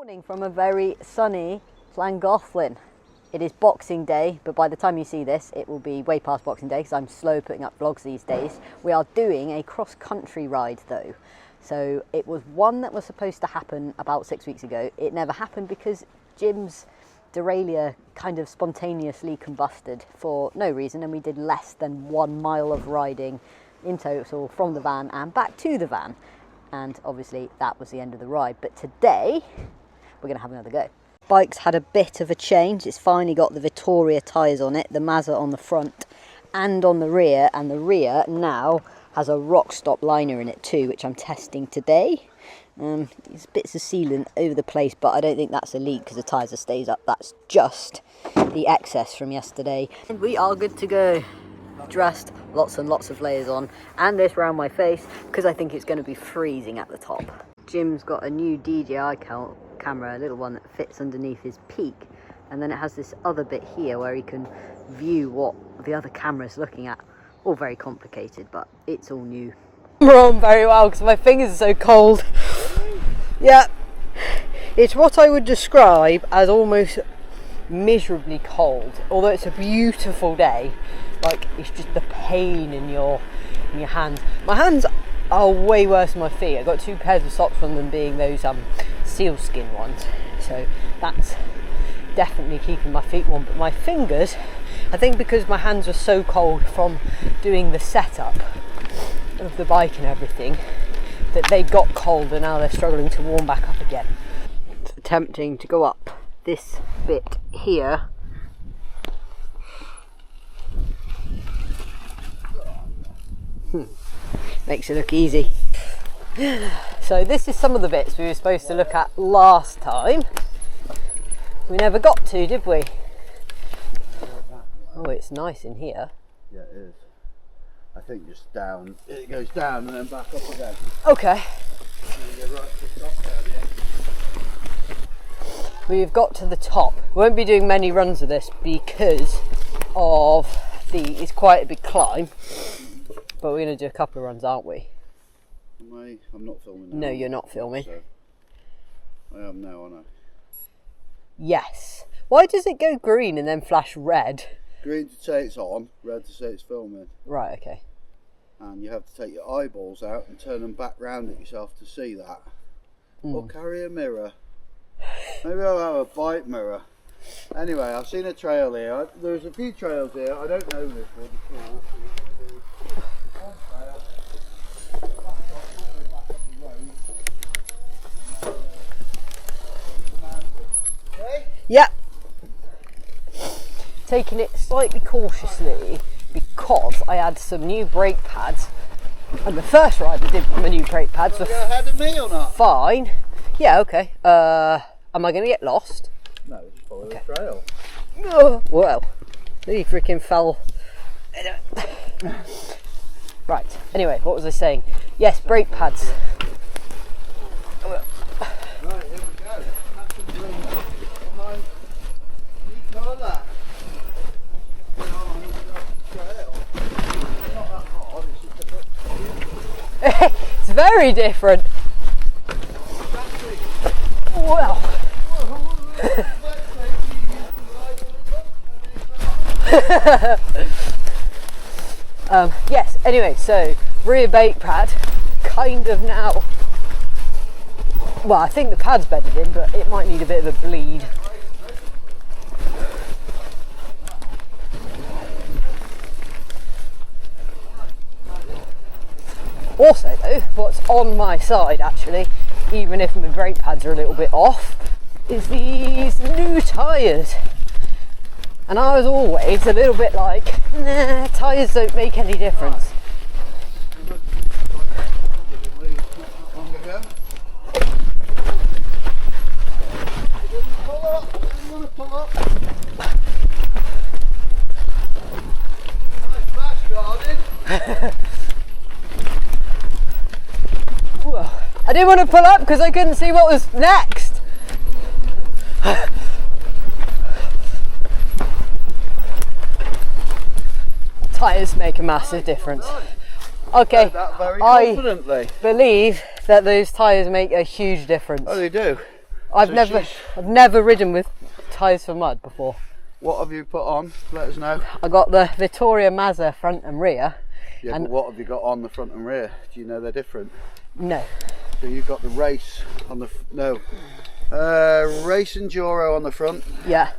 Morning from a very sunny Llangollen. It is Boxing Day, but by the time you see this, it will be way past Boxing Day because I'm slow putting up vlogs these days. We are doing a cross-country ride though. So it was one that was supposed to happen about 6 weeks ago. It never happened because Jim's derailleur kind of spontaneously combusted for no reason, and we did less than 1 mile of riding in total from the van and back to the van. And obviously that was the end of the ride. But today, we're going to have another go. Bike's had a bit of a change. It's finally got the Vittoria tyres on it, the Mazda on the front and on the rear. And the rear now has a rock stop liner in it too, which I'm testing today. There's bits of sealant over the place, but I don't think that's a leak because the tyres are stays up. That's just the excess from yesterday. And we are good to go. Dressed, lots and lots of layers on, and this round my face because I think it's going to be freezing at the top. Jim's got a new DJI camera, a little one that fits underneath his peak, and then it has this other bit here where he can view what the other camera's looking at. All very complicated, but it's all new. I'm on very well because my fingers are so cold. Yeah, it's what I would describe as almost miserably cold, although it's a beautiful day. Like, it's just the pain in your hands. My hands are way worse than my feet. I've got 2 pairs of socks, one of them being those sealskin ones. So that's definitely keeping my feet warm. But my fingers, I think because my hands are so cold from doing the setup of the bike and everything, that they got cold and now they're struggling to warm back up again. It's attempting to go up this bit here. Makes it look easy. So this is some of the bits we were supposed to look at last time. We never got to, did we? Oh, it's nice in here. Yeah, it is. I think just down, it goes down and then back up again. Okay. And you go right to the top down here. We've got to the top. We won't be doing many runs of this because of it's quite a big climb. But we're going to do a couple of runs, aren't we? I'm not filming now. No, you're not filming. So I am now, aren't I? Yes. Why does it go green and then flash red? Green to say it's on, red to say it's filming. Right, okay. And you have to take your eyeballs out and turn them back round at yourself to see that. Or carry a mirror. Maybe I'll have a bike mirror. Anyway, I've seen a trail here. There's a few trails here. I don't know this one at all. Yep. Taking it slightly cautiously because I had some new brake pads, and the first ride I did with my new brake pads were ahead of me or not? Fine. Yeah, okay. Am I going to get lost? No, just follow the trail. Well, he freaking fell. Right, anyway, what was I saying? Yes, brake pads. Right, here we go. Come on. You colour that. It's not that hard, it's just a bit. It's very different. Well. Yes, anyway, so rear brake pad kind of now, well, I think the pad's bedded in, but it might need a bit of a bleed. Also though, what's on my side actually, even if my brake pads are a little bit off, is these new tyres. And I was always a little bit like, nah, tyres don't make any difference. I didn't want to pull up because I couldn't see what was next. Tyres make a massive difference. Okay, that very I confidently. believe that those tyres make a huge difference. Oh, they do. I've never ridden with tyres for mud before. What have you put on? Let us know. I got the Vittoria Mazza front and rear. Yeah, but what have you got on the front and rear? Do you know they're different? No. So you've got the race on the race Enduro on the front. Yeah.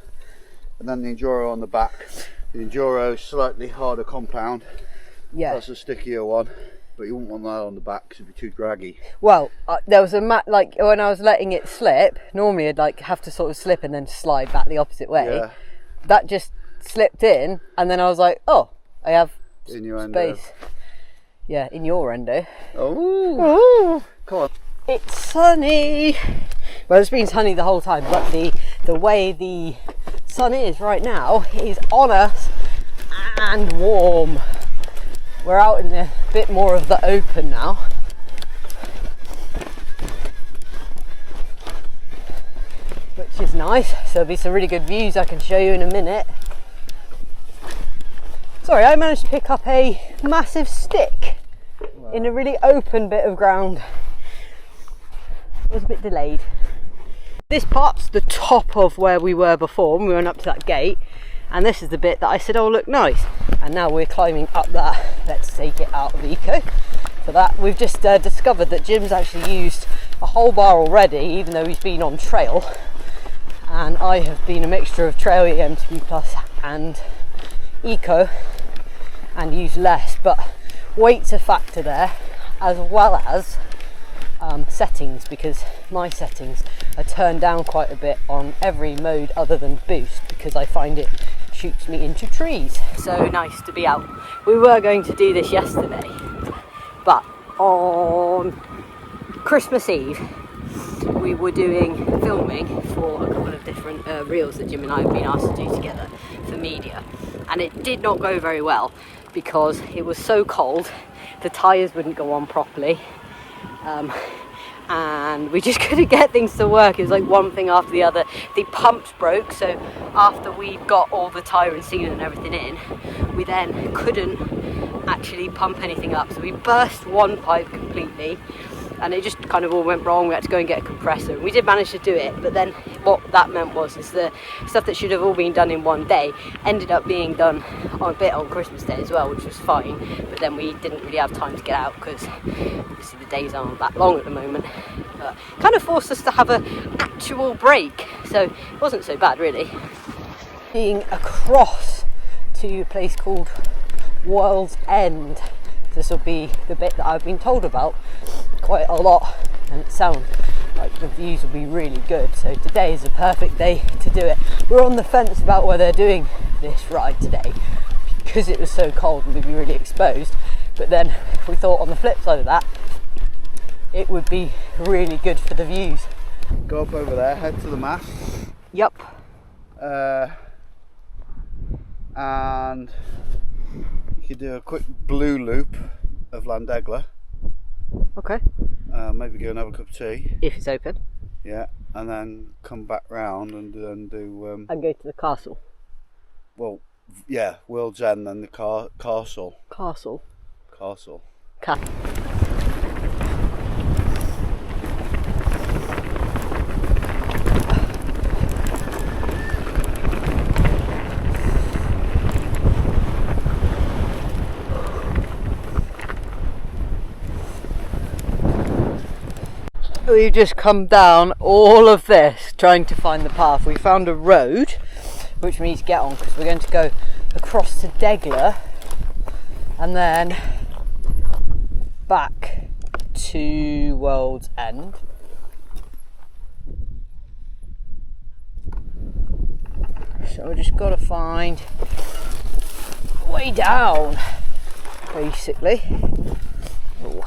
And then the Enduro on the back. The Enduro is slightly harder compound. Yeah. That's a stickier one, but you wouldn't want that on the back because it'd be too draggy. Well, there was a like when I was letting it slip. Normally, I'd like have to sort of slip and then slide back the opposite way. Yeah. That just slipped in, and then I was like, oh, I have Innuendo. space. Yeah, in your endo. Oh. Come on. It's sunny. Well, it's been sunny the whole time, but the way the sun is right now is on us and warm. We're out in a bit more of the open now. Which is nice. So there'll be some really good views I can show you in a minute. Sorry, I managed to pick up a massive stick in a really open bit of ground. I was a bit delayed. This part's the top of where we were before when we went up to that gate, and this is the bit that I said, oh look nice, and now we're climbing up that. Let's take it out of eco. For that we've just discovered that Jim's actually used a whole bar already, even though he's been on trail, and I have been a mixture of trail EMTB plus and eco and used less, but weight's a factor there, as well as settings, because my settings are turned down quite a bit on every mode other than boost, because I find it shoots me into trees. So nice to be out. We were going to do this yesterday, but on Christmas Eve we were doing filming for a couple of different reels that Jim and I have been asked to do together for media, and it did not go very well because it was so cold, the tyres wouldn't go on properly, and we just couldn't get things to work. It was like one thing after the other. The pumps broke, so after we got all the tyre and sealant and everything in, we then couldn't actually pump anything up, so we burst one pipe completely, and it just kind of all went wrong. We had to go and get a compressor. We did manage to do it, but then what that meant was the stuff that should have all been done in one day ended up being done on a bit on Christmas Day as well, which was fine, but then we didn't really have time to get out because obviously the days aren't that long at the moment, but kind of forced us to have an actual break, so it wasn't so bad really. Being across to a place called World's End, this will be the bit that I've been told about quite a lot, and it sounds like the views will be really good, so today is a perfect day to do it. We're on the fence about whether they're doing this ride today because it was so cold and we'd be really exposed, but then we thought on the flip side of that it would be really good for the views. Go up over there, head to the mast. Yep. And you could do a quick blue loop of Llandegla. Okay. Maybe go and have a cup of tea. If it's open. Yeah, and then come back round and then do. And go to the castle. Well, yeah, World's End, then the castle. Castle. Castle. We've just come down all of this trying to find the path. We found a road which we need to get on because we're going to go across to Llandegla and then back to World's End. So we just got to find a way down, basically. Ooh.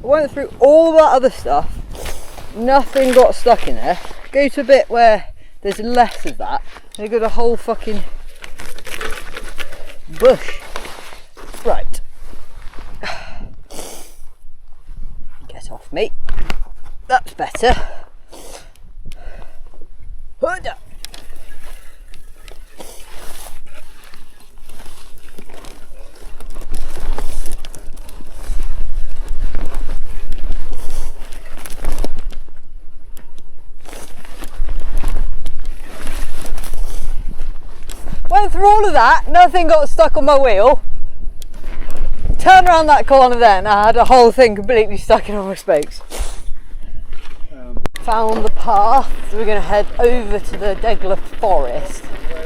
I went through all that other stuff, nothing got stuck in there. Go to a bit where there's less of that, and you've got a whole fucking bush. Right. Get off me. That's better. Hooda. went through all of that, nothing got stuck on my wheel. Turned around that corner then, I had a whole thing completely stuck in all my spokes. Found the path, so we're going to head over to the Llandegla forest.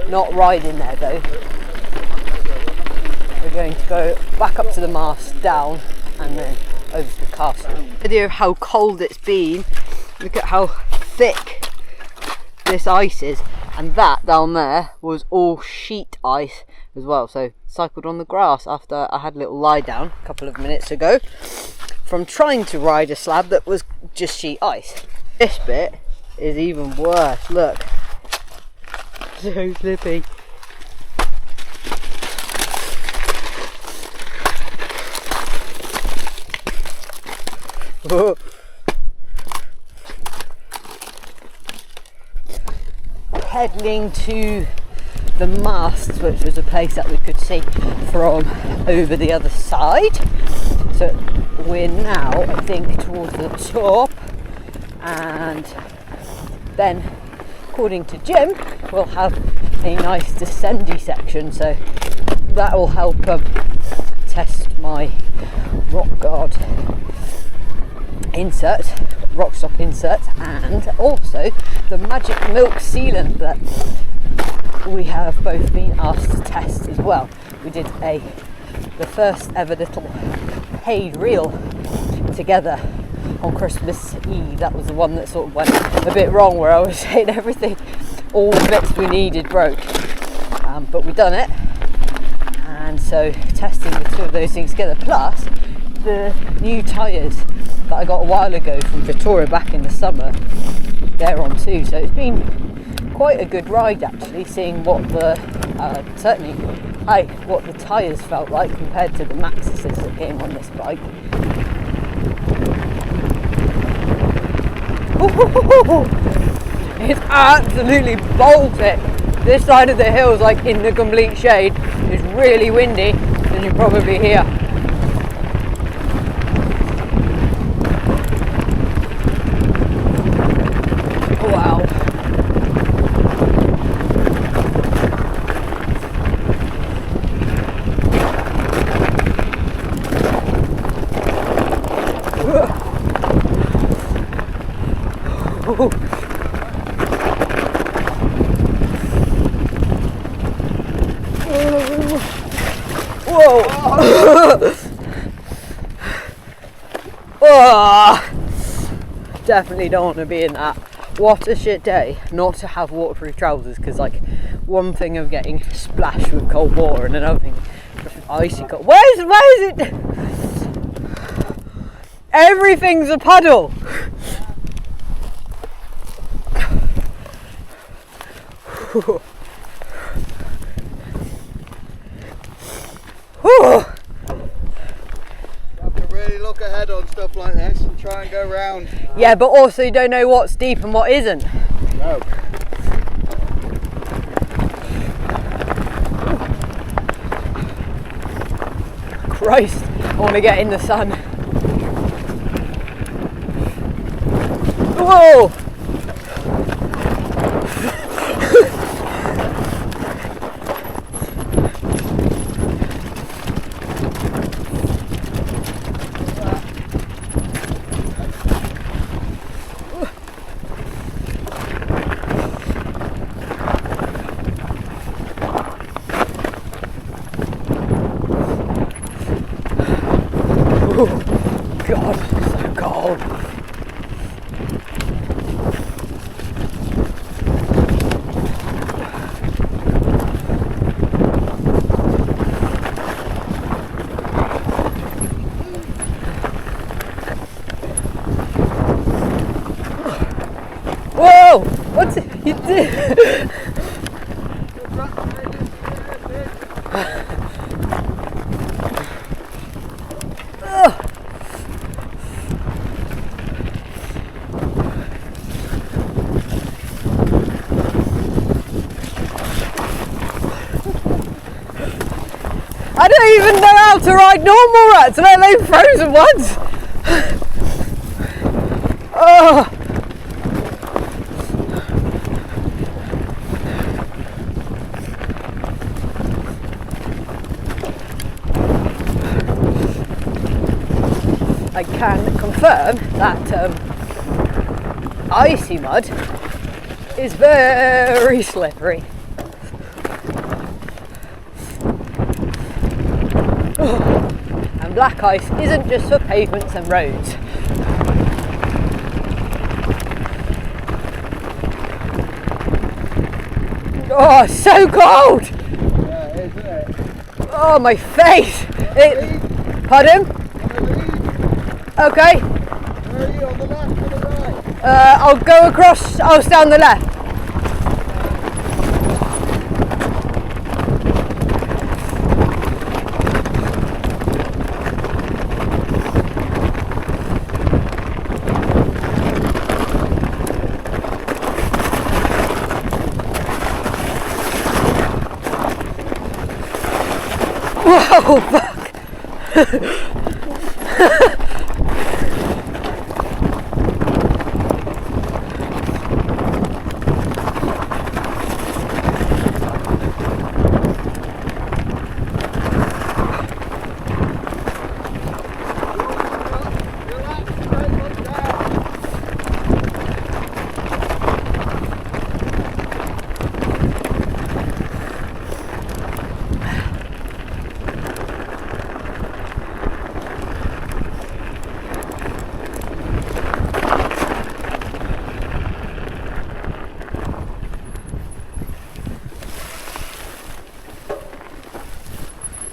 Not riding there though. We're going to go back up to the mast, down, and then over to the castle. Idea of how cold it's been. Look at how thick this ice is, and that down there was all sheet ice as well. So cycled on the grass after I had a little lie down a couple of minutes ago from trying to ride a slab that was just sheet ice. This bit is even worse, look. So slippy. Heading to the masts, which was a place that we could see from over the other side. So we're now, I think, towards the top, and then according to Jim we'll have a nice descendy section, so that will help test my rock guard insert, rock stop insert, and also the magic milk sealant that we have both been asked to test as well. We did the first ever little paid reel together on Christmas Eve. That was the one that sort of went a bit wrong, where I was saying everything, all the bits we needed broke, but we done it. And so testing the two of those things together, plus the new tyres that I got a while ago from Victoria back in the summer, they're on too. So it's been quite a good ride actually, seeing what the what the tyres felt like compared to the Maxxis that came on this bike. It's absolutely Baltic. This side of the hill is like in the complete shade. It's really windy, as you probably hear. Wow. Whoa! Oh, definitely don't want to be in that. What a shit day not to have waterproof trousers, because like one thing of getting splashed with cold water and another thing icy cold. Where is it? Everything's a puddle. You have to really look ahead on stuff like this and try and go round. Yeah, but also you don't know what's deep and what isn't. No. Christ, I want to get in the sun. Whoa! God, it's so cold. Whoa! What's it? You did? I don't even know how to ride normal rats, let alone frozen ones. Oh. confirm that icy mud is very slippery. And black ice isn't just for pavements and roads. Oh, so cold! Yeah, it is, isn't it? Oh, my face! Pardon? Okay. Where are you, on the left or the right? I'll go across, I'll stay on the left. Whoa, fuck!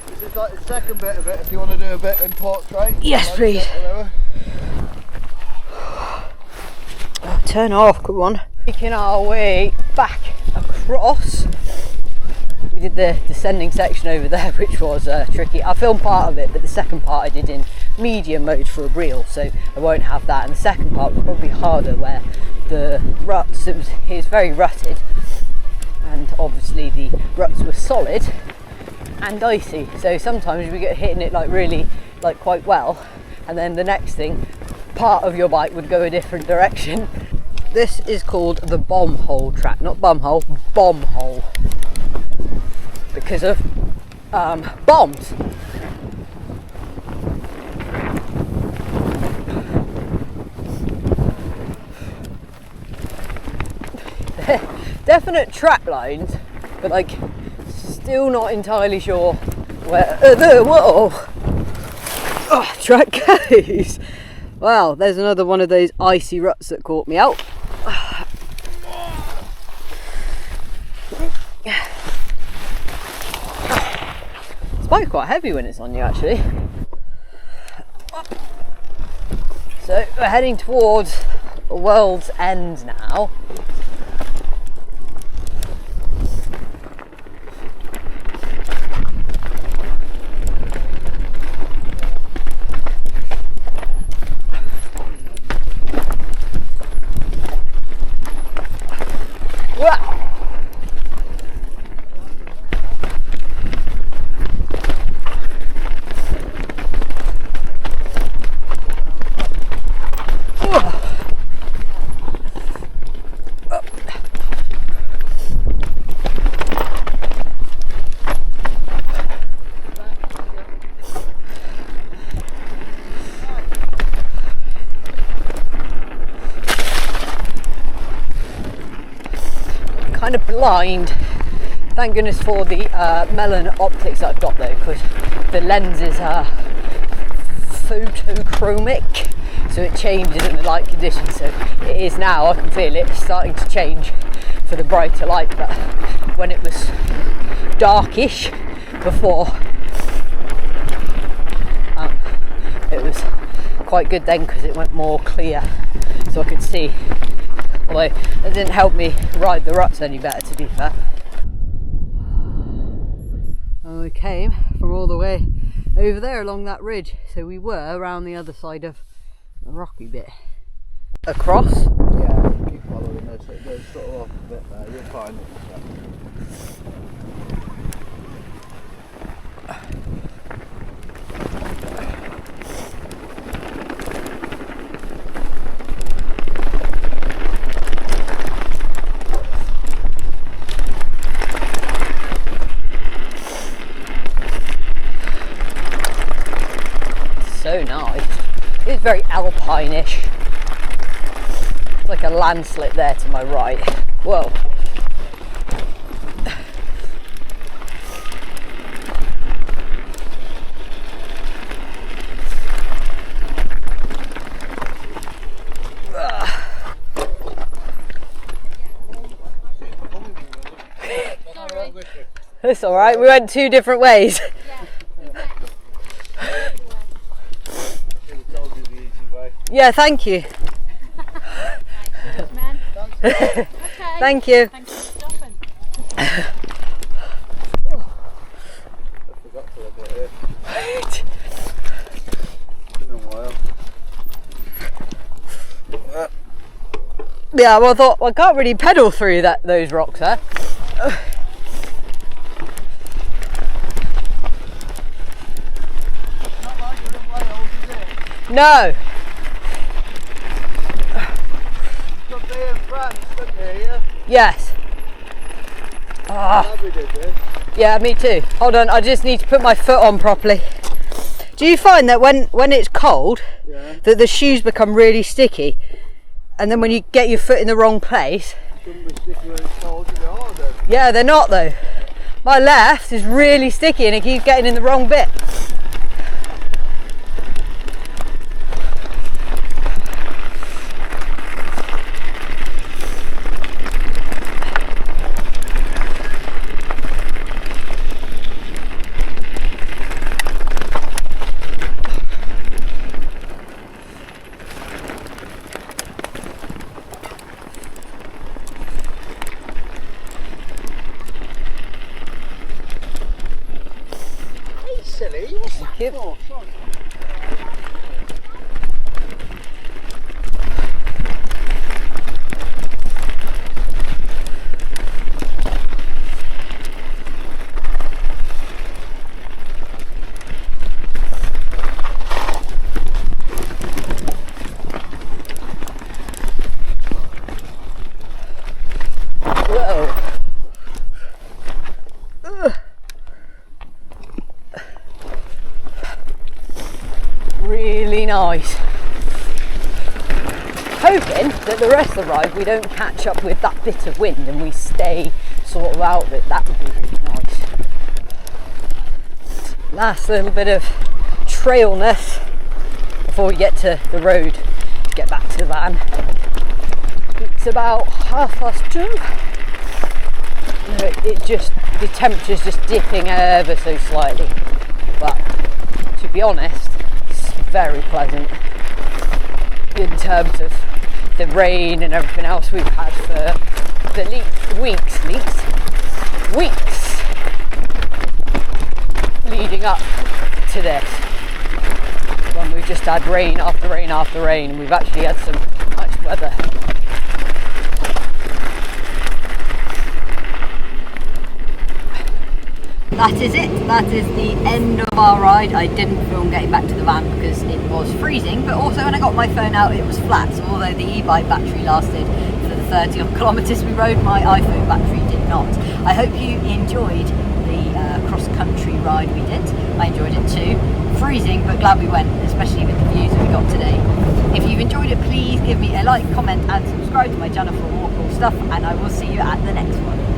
This is like the second bit of it, if you want to do a bit in portrait. Yes, Like please. that, Oh, turn off, come on. Making our way back across. We did the descending section over there, which was tricky. I filmed part of it, but the second part I did in medium mode for a reel, so I won't have that. And the second part was probably harder, where the ruts, it was very rutted, and obviously the ruts were solid and icy, so sometimes we get hitting it like really, like quite well, and then the next thing, part of your bike would go a different direction. This is called the bomb hole track, not bum hole, bomb hole, because of bombs. Definite track lines, but like still not entirely sure where track goes. Well, there's another one of those icy ruts that caught me out. This bike's quite heavy when it's on you, actually. So we're heading towards World's End now. Kind of blind. Thank goodness for the melon optics that I've got though, because the lenses are photochromic, so it changes in the light conditions. So it is now, I can feel it starting to change for the brighter light, but when it was darkish before, it was quite good then because it went more clear, so I could see. Although it didn't help me ride the ruts any better, to be fair. And we came from all the way over there along that ridge, so we were around the other side of the rocky bit. Across? Yeah, keep following this, it goes sort of off a bit there, you'll find it. So nice. It's very alpine-ish. It's like a landslip there to my right. Whoa. It's all right. We went 2 different ways. Yeah, thank you. Okay. Thank you. Thanks for stopping. I forgot to get here. It's been a while. Yeah, well, I thought, well, I can't really pedal through those rocks there. Not like you're in Wales, is it? No. You got there in France, didn't you? Yeah? Yes. Ah. Glad we did this. Yeah, me too. Hold on, I just need to put my foot on properly. Do you find that when it's cold, Yeah. that the shoes become really sticky, and then when you get your foot in the wrong place, Shouldn't be sticky when it's cold, to be harder. yeah, they're not though. My left is really sticky and it keeps getting in the wrong bit. Hey, silly, what's that you. for? Sorry. Whoa. Ugh. Really nice. Hoping that the rest of the ride we don't catch up with that bit of wind and we stay sort of out of it. That would be really nice. Last little bit of trailness before we get to the road to get back to the van. It's about 2:30. The temperature's just dipping ever so slightly, but to be honest, it's very pleasant in terms of the rain and everything else we've had for the weeks leading up to this, when we've just had rain after rain after rain, and we've actually had some nice weather. That is it. That is the end of our ride. I didn't film getting back to the van because it was freezing, but also when I got my phone out it was flat, so although the e-bike battery lasted for the 30 odd kilometres we rode, my iPhone battery did not. I hope you enjoyed the cross-country ride we did. I enjoyed it too. Freezing, but glad we went, especially with the views that we got today. If you've enjoyed it, please give me a like, comment and subscribe to my channel for more cool stuff, and I will see you at the next one.